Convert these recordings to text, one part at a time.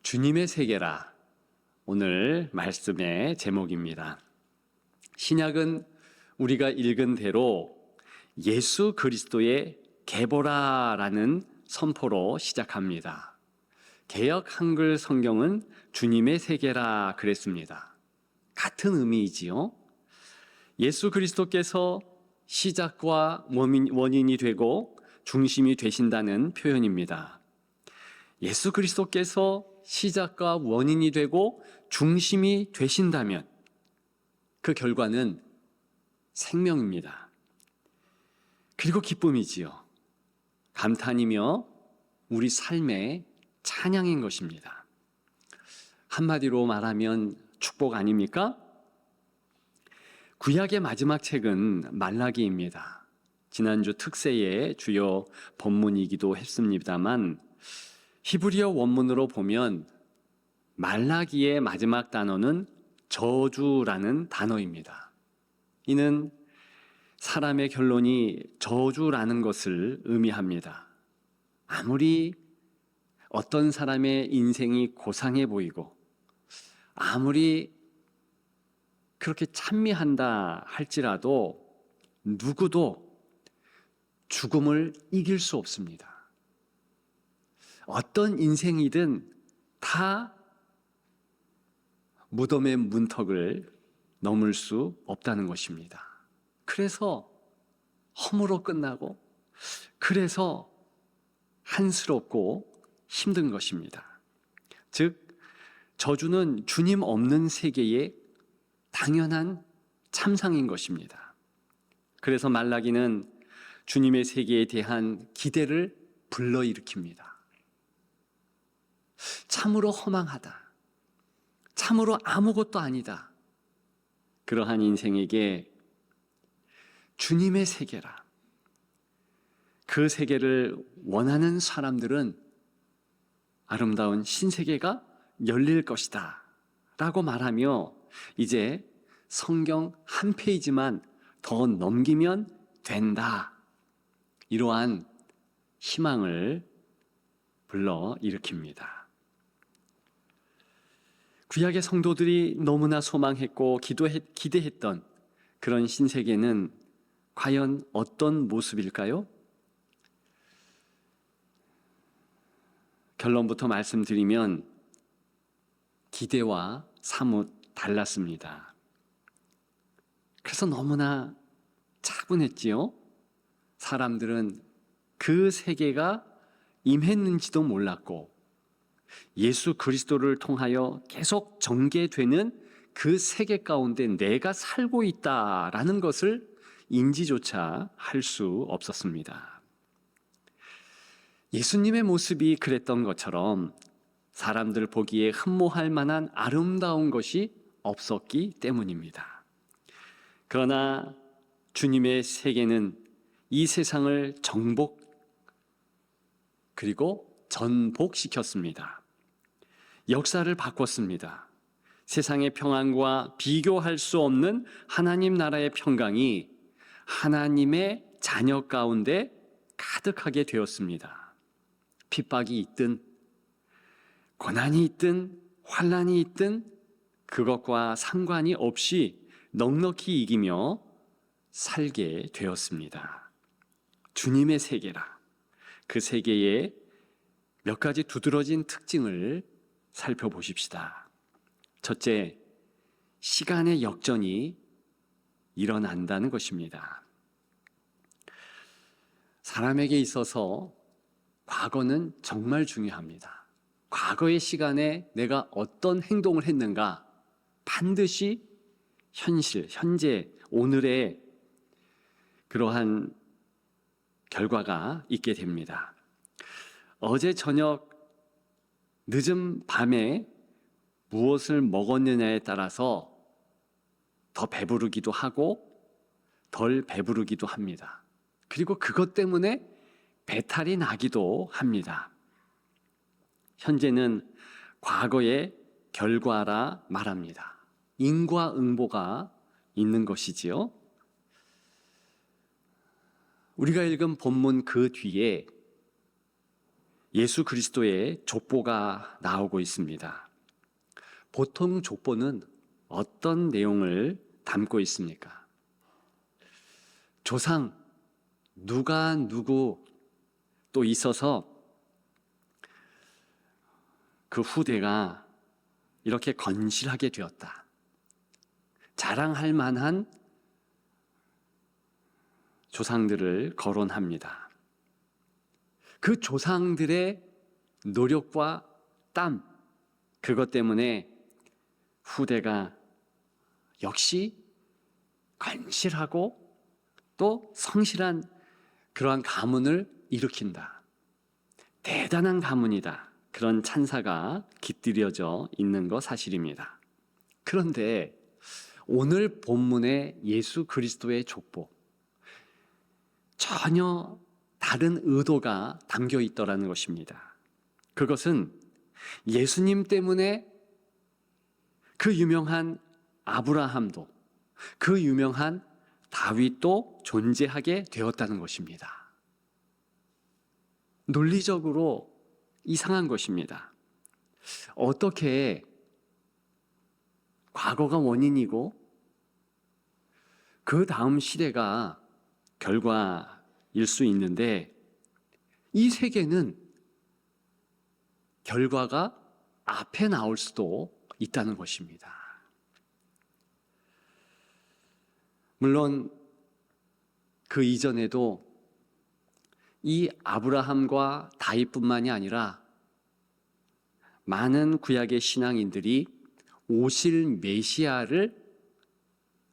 주님의 세계라 오늘 말씀의 제목입니다. 신약은 우리가 읽은 대로 예수 그리스도의 계보라라는 선포로 시작합니다. 개역 한글 성경은 주님의 세계라 그랬습니다. 같은 의미이지요. 예수 그리스도께서 시작과 원인이 되고 중심이 되신다는 표현입니다. 예수 그리스도께서 시작과 원인이 되고 중심이 되신다면 그 결과는 생명입니다. 그리고 기쁨이지요. 감탄이며 우리 삶의 찬양인 것입니다. 한마디로 말하면 축복 아닙니까? 구약의 마지막 책은 말라기입니다. 지난주 특세의 주요 본문이기도 했습니다만 히브리어 원문으로 보면 말라기의 마지막 단어는 저주라는 단어입니다. 이는 사람의 결론이 저주라는 것을 의미합니다. 아무리 어떤 사람의 인생이 고상해 보이고 아무리 그렇게 찬미한다 할지라도 누구도 죽음을 이길 수 없습니다. 어떤 인생이든 다 무덤의 문턱을 넘을 수 없다는 것입니다. 그래서 허무로 끝나고 그래서 한스럽고 힘든 것입니다. 즉 저주는 주님 없는 세계의 당연한 참상인 것입니다. 그래서 말라기는 주님의 세계에 대한 기대를 불러일으킵니다. 참으로 허망하다. 참으로 아무것도 아니다. 그러한 인생에게 주님의 세계라. 그 세계를 원하는 사람들은 아름다운 신세계가 열릴 것이다 라고 말하며 이제 성경 한 페이지만 더 넘기면 된다. 이러한 희망을 불러일으킵니다. 구약의 성도들이 너무나 소망했고 기대했던 그런 신세계는 과연 어떤 모습일까요? 결론부터 말씀드리면 기대와 사뭇 달랐습니다. 그래서 너무나 차분했지요. 사람들은 그 세계가 임했는지도 몰랐고 예수 그리스도를 통하여 계속 전개되는 그 세계 가운데 내가 살고 있다라는 것을 인지조차 할 수 없었습니다. 예수님의 모습이 그랬던 것처럼 사람들 보기에 흠모할 만한 아름다운 것이 없었기 때문입니다. 그러나 주님의 세계는 이 세상을 정복 그리고 전복시켰습니다. 역사를 바꿨습니다. 세상의 평안과 비교할 수 없는 하나님 나라의 평강이 하나님의 자녀 가운데 가득하게 되었습니다. 핍박이 있든 고난이 있든 환난이 있든 그것과 상관이 없이 넉넉히 이기며 살게 되었습니다. 주님의 세계라. 그 세계의 몇 가지 두드러진 특징을 살펴보십시다. 첫째, 시간의 역전이 일어난다는 것입니다. 사람에게 있어서 과거는 정말 중요합니다. 과거의 시간에 내가 어떤 행동을 했는가 반드시 현실, 현재, 오늘의 그러한 결과가 있게 됩니다. 어제 저녁 늦은 밤에 무엇을 먹었느냐에 따라서 더 배부르기도 하고 덜 배부르기도 합니다. 그리고 그것 때문에 배탈이 나기도 합니다. 현재는 과거의 결과라 말합니다. 인과응보가 있는 것이지요. 우리가 읽은 본문 그 뒤에 예수 그리스도의 족보가 나오고 있습니다. 보통 족보는 어떤 내용을 담고 있습니까? 조상 누가 누구 또 있어서 그 후대가 이렇게 건실하게 되었다. 자랑할 만한 조상들을 거론합니다. 그 조상들의 노력과 땀, 그것 때문에 후대가 역시 건실하고 또 성실한 그러한 가문을 일으킨다. 대단한 가문이다. 그런 찬사가 깃들여져 있는 거 사실입니다. 그런데 오늘 본문의 예수 그리스도의 족보, 전혀 다른 의도가 담겨 있더라는 것입니다. 그것은 예수님 때문에 그 유명한 아브라함도, 그 유명한 다윗도 존재하게 되었다는 것입니다. 논리적으로 이상한 것입니다. 어떻게 과거가 원인이고 그 다음 시대가 결과일 수 있는데 이 세계는 결과가 앞에 나올 수도 있다는 것입니다. 물론 그 이전에도 이 아브라함과 다윗뿐만이 아니라 많은 구약의 신앙인들이 오실 메시아를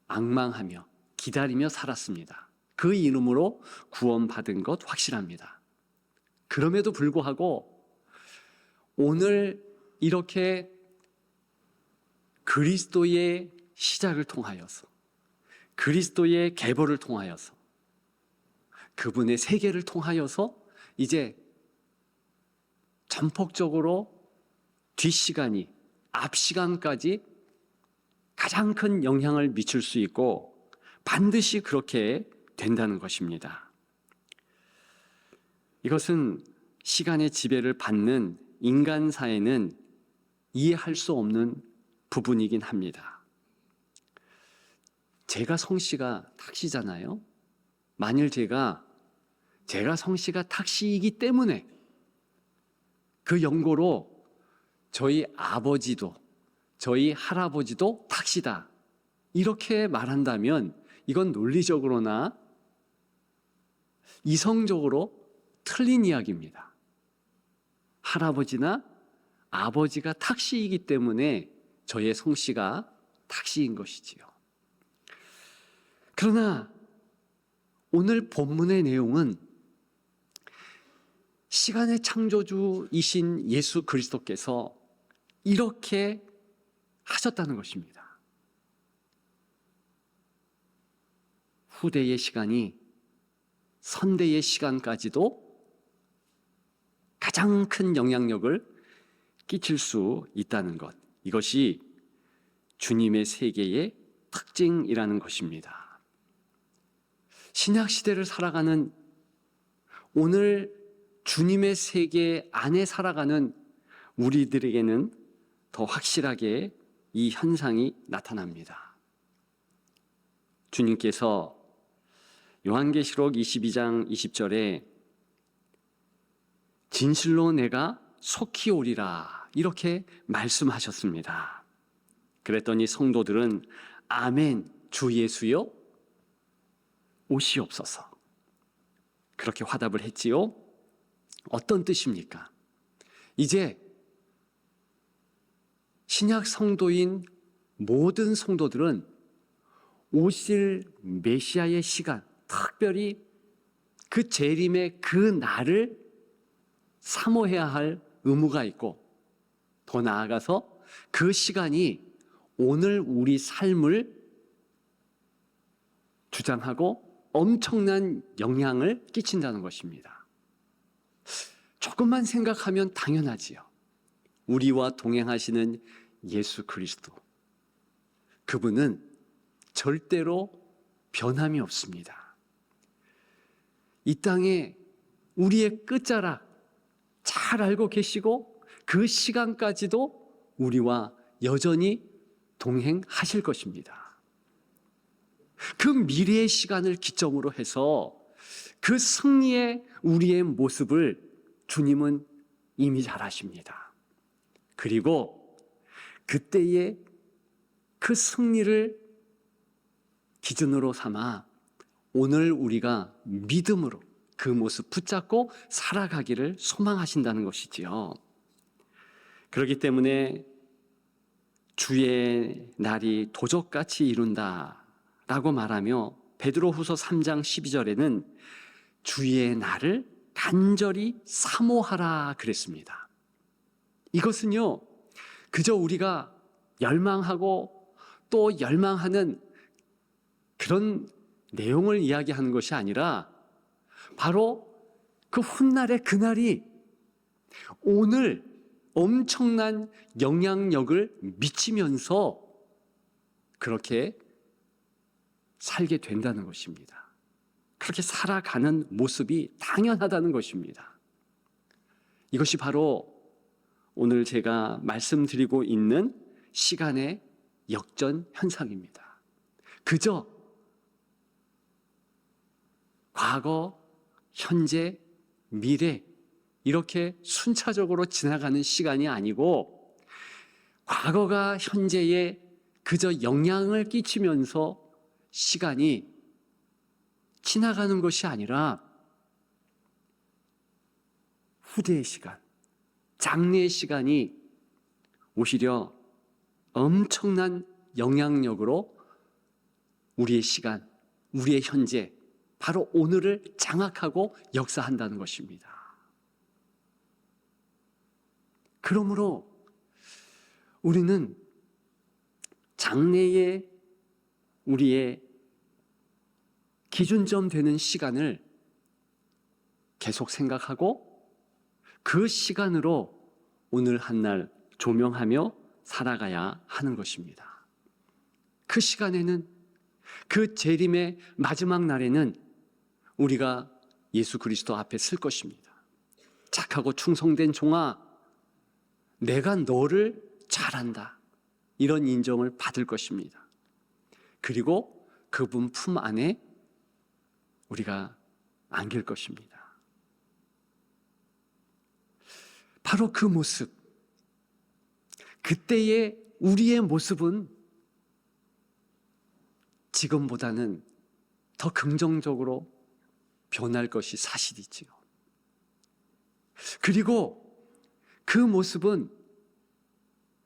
앙망하며 기다리며 살았습니다. 그 이름으로 구원받은 것 확실합니다. 그럼에도 불구하고 오늘 이렇게 그리스도의 시작을 통하여서, 그리스도의 계보를 통하여서, 그분의 세계를 통하여서 이제 전폭적으로 뒷시간이 앞시간까지 가장 큰 영향을 미칠 수 있고 반드시 그렇게 된다는 것입니다. 이것은 시간의 지배를 받는 인간사에는 이해할 수 없는 부분이긴 합니다. 제가 성씨가 탁씨잖아요. 만일 제가 성씨가 탁씨이기 때문에 그 연고로 저희 아버지도 저희 할아버지도 탁씨다 이렇게 말한다면 이건 논리적으로나 이성적으로 틀린 이야기입니다. 할아버지나 아버지가 탁씨이기 때문에 저의 성씨가 탁씨인 것이지요. 그러나 오늘 본문의 내용은 시간의 창조주이신 예수 그리스도께서 이렇게 하셨다는 것입니다. 후대의 시간이 선대의 시간까지도 가장 큰 영향력을 끼칠 수 있다는 것, 이것이 주님의 세계의 특징이라는 것입니다. 신약 시대를 살아가는 오늘 주님의 세계 안에 살아가는 우리들에게는 더 확실하게 이 현상이 나타납니다. 주님께서 요한계시록 22장 20절에 진실로 내가 속히 오리라 이렇게 말씀하셨습니다. 그랬더니 성도들은 아멘 주 예수여 오시옵소서 그렇게 화답을 했지요. 어떤 뜻입니까? 이제 신약 성도인 모든 성도들은 오실 메시아의 시간, 특별히 그 재림의 그 날을 사모해야 할 의무가 있고 더 나아가서 그 시간이 오늘 우리 삶을 주장하고 엄청난 영향을 끼친다는 것입니다. 조금만 생각하면 당연하지요. 우리와 동행하시는 예수 그리스도, 그분은 절대로 변함이 없습니다. 이 땅에 우리의 끝자락, 잘 알고 계시고 그 시간까지도 우리와 여전히 동행하실 것입니다. 그 미래의 시간을 기점으로 해서 그 승리의 우리의 모습을 주님은 이미 잘 아십니다. 그리고 그때의 그 승리를 기준으로 삼아 오늘 우리가 믿음으로 그 모습 붙잡고 살아가기를 소망하신다는 것이지요. 그렇기 때문에 주의 날이 도적같이 이룬다라고 말하며 베드로후서 3장 12절에는 주의 날을 간절히 사모하라 그랬습니다. 이것은요, 그저 우리가 열망하고 또 열망하는 그런 내용을 이야기하는 것이 아니라 바로 그 훗날의 그날이 오늘 엄청난 영향력을 미치면서 그렇게 살게 된다는 것입니다. 그렇게 살아가는 모습이 당연하다는 것입니다. 이것이 바로 오늘 제가 말씀드리고 있는 시간의 역전 현상입니다. 그저 과거, 현재, 미래 이렇게 순차적으로 지나가는 시간이 아니고 과거가 현재에 그저 영향을 끼치면서 시간이 지나가는 것이 아니라 후대의 시간, 장래의 시간이 오히려 엄청난 영향력으로 우리의 시간, 우리의 현재, 바로 오늘을 장악하고 역사한다는 것입니다. 그러므로 우리는 장래의 우리의 기준점 되는 시간을 계속 생각하고 그 시간으로 오늘 한 날 조명하며 살아가야 하는 것입니다. 그 시간에는, 그 재림의 마지막 날에는 우리가 예수 그리스도 앞에 설 것입니다. 착하고 충성된 종아, 내가 너를 잘한다, 이런 인정을 받을 것입니다. 그리고 그분 품 안에 우리가 안길 것입니다. 바로 그 모습, 그때의 우리의 모습은 지금보다는 더 긍정적으로 변할 것이 사실이지요. 그리고 그 모습은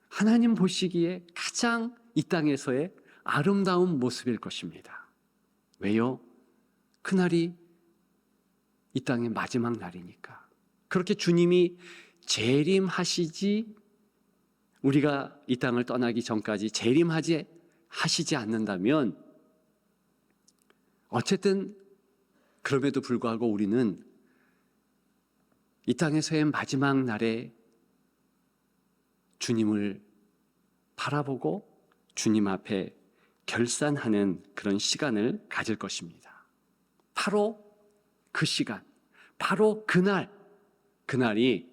하나님 보시기에 가장 이 땅에서의 아름다운 모습일 것입니다. 왜요? 그날이 이 땅의 마지막 날이니까. 그렇게 주님이 재림하시지, 우리가 이 땅을 떠나기 전까지 하시지 않는다면 어쨌든 그럼에도 불구하고 우리는 이 땅에서의 마지막 날에 주님을 바라보고 주님 앞에 결산하는 그런 시간을 가질 것입니다. 바로 그 시간, 바로 그날이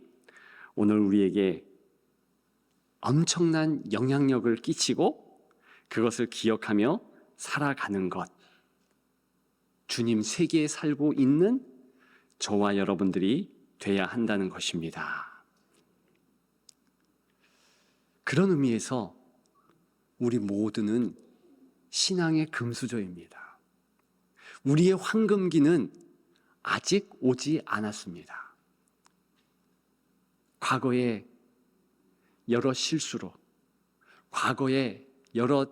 오늘 우리에게 엄청난 영향력을 끼치고 그것을 기억하며 살아가는 것, 주님 세계에 살고 있는 저와 여러분들이 돼야 한다는 것입니다. 그런 의미에서 우리 모두는 신앙의 금수저입니다. 우리의 황금기는 아직 오지 않았습니다. 과거의 여러 실수로, 과거의 여러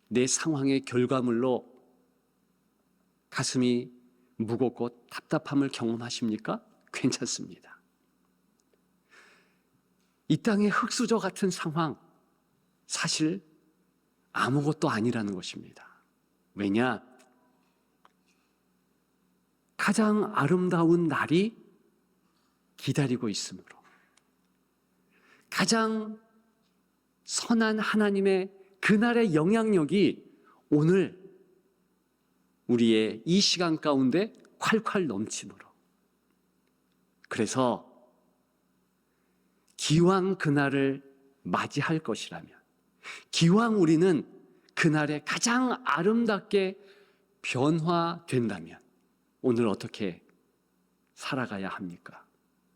내 상황의 결과물로 가슴이 무겁고 답답함을 경험하십니까? 괜찮습니다. 이 땅의 흙수저 같은 상황, 사실 아무것도 아니라는 것입니다. 왜냐? 가장 아름다운 날이 기다리고 있으므로, 가장 선한 하나님의 그날의 영향력이 오늘 우리의 이 시간 가운데 콸콸 넘치므로. 그래서 기왕 그날을 맞이할 것이라면, 기왕 우리는 그날에 가장 아름답게 변화된다면 오늘 어떻게 살아가야 합니까?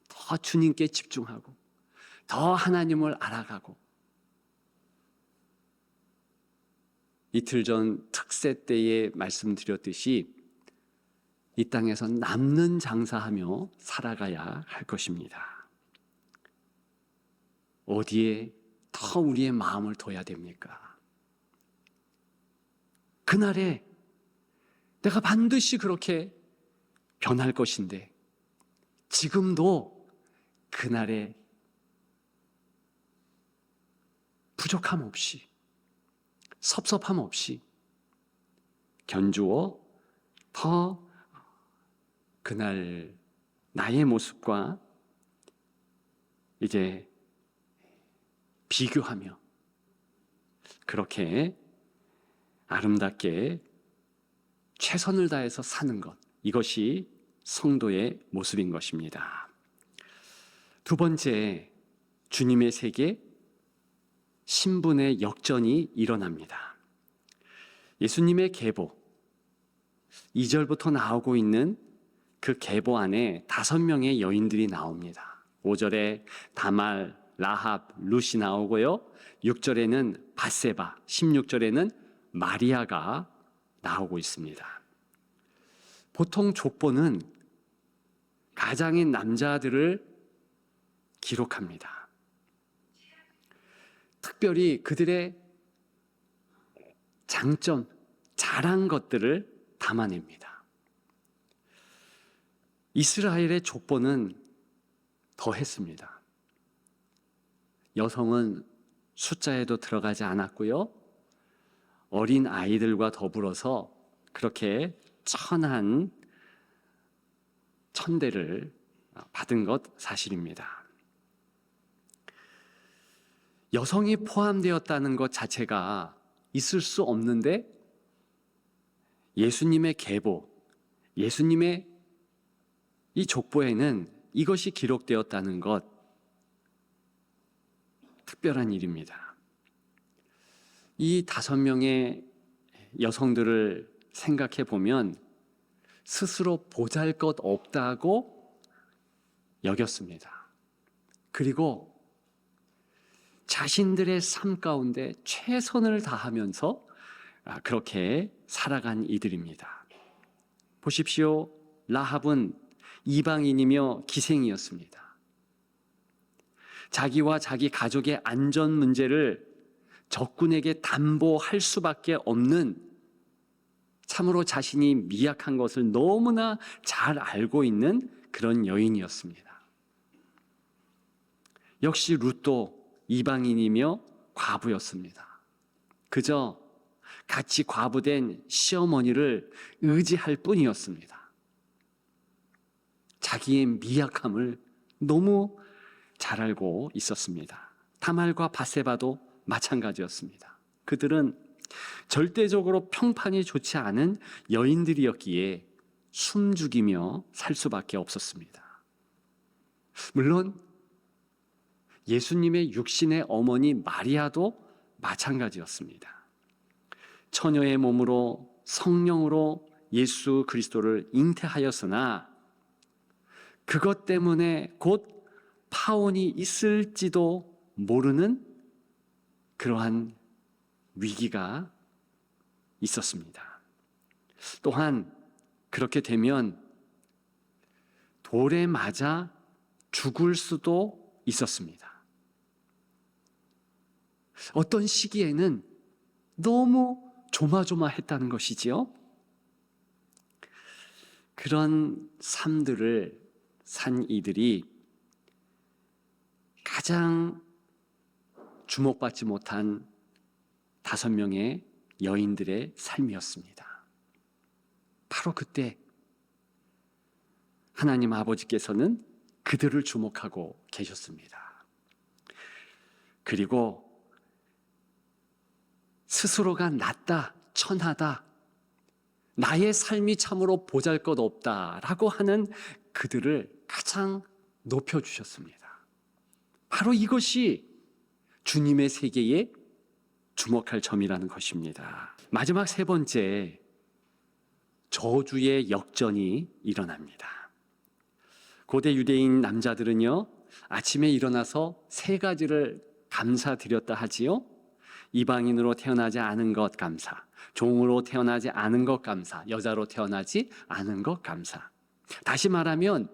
더 주님께 집중하고 더 하나님을 알아가고, 이틀 전 특세 때에 말씀드렸듯이 이 땅에서 남는 장사하며 살아가야 할 것입니다. 어디에 더 우리의 마음을 둬야 됩니까? 그날에 내가 반드시 그렇게 변할 것인데, 지금도 그날에 부족함 없이, 섭섭함 없이 견주어 더 그날 나의 모습과 이제 비교하며 그렇게 아름답게 최선을 다해서 사는 것, 이것이 성도의 모습인 것입니다. 두 번째, 주님의 세계, 신분의 역전이 일어납니다. 예수님의 계보, 2절부터 나오고 있는 그 계보 안에 5명의 여인들이 나옵니다. 5절에 다말, 라합, 룻이 나오고요. 6절에는 밧세바, 16절에는 마리아가 나오고 있습니다. 보통 족보는 가장인 남자들을 기록합니다. 특별히 그들의 장점, 잘한 것들을 담아냅니다. 이스라엘의 족보는 더했습니다. 여성은 숫자에도 들어가지 않았고요. 어린 아이들과 더불어서 그렇게 천대를 받은 것 사실입니다. 여성이 포함되었다는 것 자체가 있을 수 없는데, 예수님의 계보, 예수님의 이 족보에는 이것이 기록되었다는 것, 특별한 일입니다. 이 5명의 여성들을 생각해 보면 스스로 보잘것없다고 여겼습니다. 그리고 자신들의 삶 가운데 최선을 다하면서 그렇게 살아간 이들입니다. 보십시오. 라합은 이방인이며 기생이었습니다. 자기와 자기 가족의 안전 문제를 적군에게 담보할 수밖에 없는, 참으로 자신이 미약한 것을 너무나 잘 알고 있는 그런 여인이었습니다. 역시 룻도 이방인이며 과부였습니다. 그저 같이 과부된 시어머니를 의지할 뿐이었습니다. 자기의 미약함을 너무 잘 알고 있었습니다. 다말과 밧세바도 마찬가지였습니다. 그들은 절대적으로 평판이 좋지 않은 여인들이었기에 숨죽이며 살 수밖에 없었습니다. 물론 예수님의 육신의 어머니 마리아도 마찬가지였습니다. 처녀의 몸으로 성령으로 예수 그리스도를 잉태하였으나 그것 때문에 곧 파혼이 있을지도 모르는 그러한 위기가 있었습니다. 또한 그렇게 되면 돌에 맞아 죽을 수도 있었습니다. 어떤 시기에는 너무 조마조마했다는 것이지요. 그런 삶들을 산 이들이 가장 주목받지 못한 5명의 여인들의 삶이었습니다. 바로 그때 하나님 아버지께서는 그들을 주목하고 계셨습니다. 그리고 스스로가 낮다, 천하다, 나의 삶이 참으로 보잘것없다라고 하는 그들을 가장 높여주셨습니다. 바로 이것이 주님의 세계에 주목할 점이라는 것입니다. 마지막 세 번째, 저주의 역전이 일어납니다. 고대 유대인 남자들은요, 아침에 일어나서 세 가지를 감사드렸다 하지요. 이방인으로 태어나지 않은 것 감사, 종으로 태어나지 않은 것 감사, 여자로 태어나지 않은 것 감사. 다시 말하면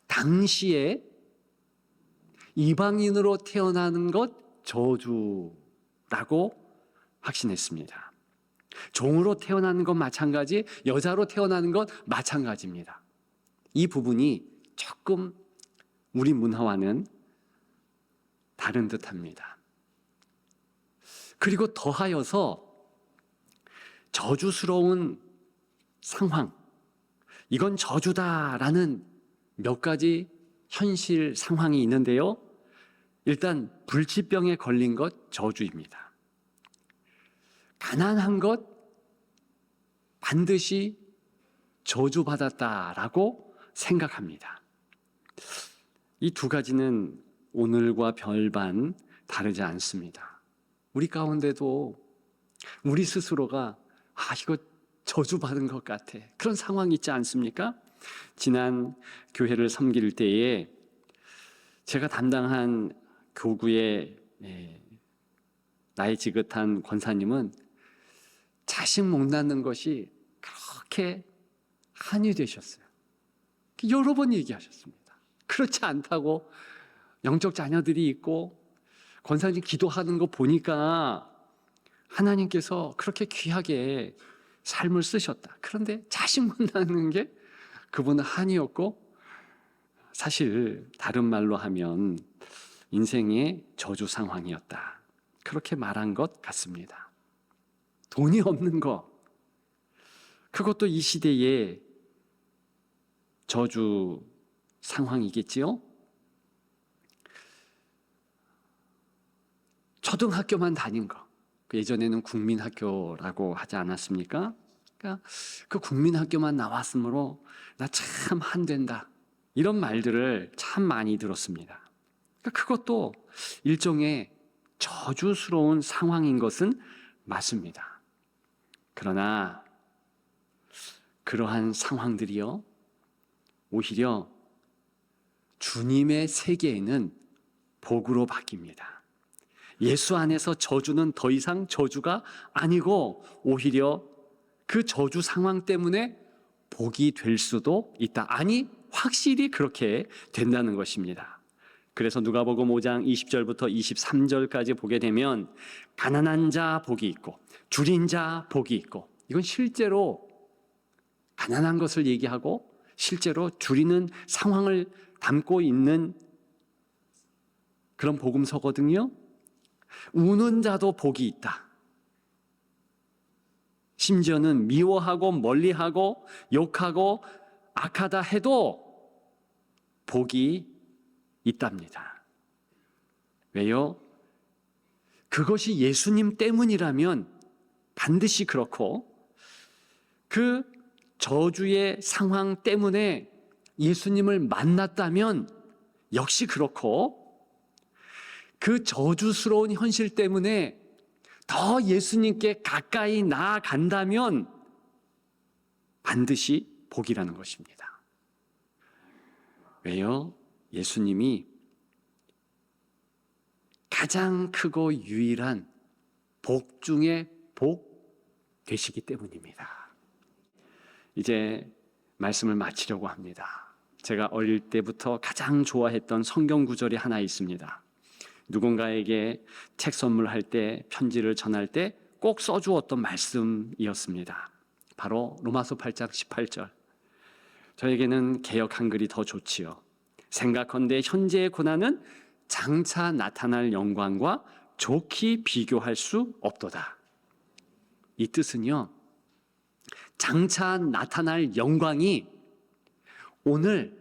당시에 이방인으로 태어나는 것 저주라고 확신했습니다. 종으로 태어나는 것 마찬가지, 여자로 태어나는 것 마찬가지입니다. 이 부분이 조금 우리 문화와는 다른 듯합니다. 그리고 더하여서 저주스러운 상황, 이건 저주다라는 몇 가지 현실 상황이 있는데요. 일단 불치병에 걸린 것 저주입니다. 가난한 것 반드시 저주받았다라고 생각합니다. 이 두 가지는 오늘과 별반 다르지 않습니다. 우리 가운데도 우리 스스로가 이거 저주받은 것 같아, 그런 상황이 있지 않습니까? 지난 교회를 섬길 때에 제가 담당한 교구의 나이 지긋한 권사님은 자식 못 낳는 것이 그렇게 한이 되셨어요. 여러 번 얘기하셨습니다. 그렇지 않다고, 영적 자녀들이 있고 권사님 기도하는 거 보니까 하나님께서 그렇게 귀하게 삶을 쓰셨다. 그런데 자식 못 낳는 게 그분은 한이었고, 사실 다른 말로 하면 인생의 저주 상황이었다, 그렇게 말한 것 같습니다. 돈이 없는 것, 그것도 이 시대의 저주 상황이겠지요. 초등학교만 다닌 거, 예전에는 국민학교라고 하지 않았습니까? 그러니까 그 국민학교만 나왔으므로 나 참 한된다, 이런 말들을 참 많이 들었습니다. 그러니까 그것도 일종의 저주스러운 상황인 것은 맞습니다. 그러나 그러한 상황들이요, 오히려 주님의 세계에는 복으로 바뀝니다. 예수 안에서 저주는 더 이상 저주가 아니고 오히려 그 저주 상황 때문에 복이 될 수도 있다. 아니, 확실히 그렇게 된다는 것입니다. 그래서 누가복음 5장 20절부터 23절까지 보게 되면 가난한 자 복이 있고 줄인 자 복이 있고, 이건 실제로 가난한 것을 얘기하고 실제로 줄이는 상황을 담고 있는 그런 복음서거든요. 우는 자도 복이 있다. 심지어는 미워하고 멀리하고 욕하고 악하다 해도 복이 있답니다. 왜요? 그것이 예수님 때문이라면 반드시 그렇고, 그 저주의 상황 때문에 예수님을 만났다면 역시 그렇고, 그 저주스러운 현실 때문에 더 예수님께 가까이 나아간다면 반드시 복이라는 것입니다. 왜요? 예수님이 가장 크고 유일한 복 중에 복 되시기 때문입니다. 이제 말씀을 마치려고 합니다. 제가 어릴 때부터 가장 좋아했던 성경 구절이 하나 있습니다. 누군가에게 책 선물할 때, 편지를 전할 때 꼭 써주었던 말씀이었습니다. 바로 로마서 8장 18절. 저에게는 개역 한글이 더 좋지요. 생각컨대 현재의 고난은 장차 나타날 영광과 좋게 비교할 수 없도다. 이 뜻은요, 장차 나타날 영광이 오늘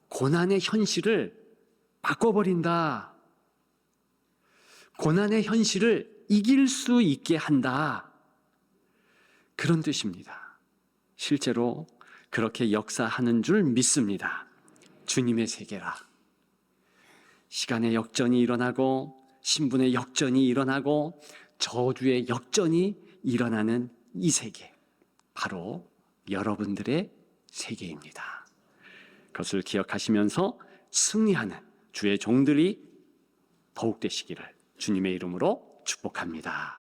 고난의 현실을 바꿔버린다. 고난의 현실을 이길 수 있게 한다, 그런 뜻입니다. 실제로 그렇게 역사하는 줄 믿습니다. 주님의 세계라. 시간의 역전이 일어나고 신분의 역전이 일어나고 저주의 역전이 일어나는 이 세계, 바로 여러분들의 세계입니다. 그것을 기억하시면서 승리하는 주의 종들이 더욱 되시기를 주님의 이름으로 축복합니다.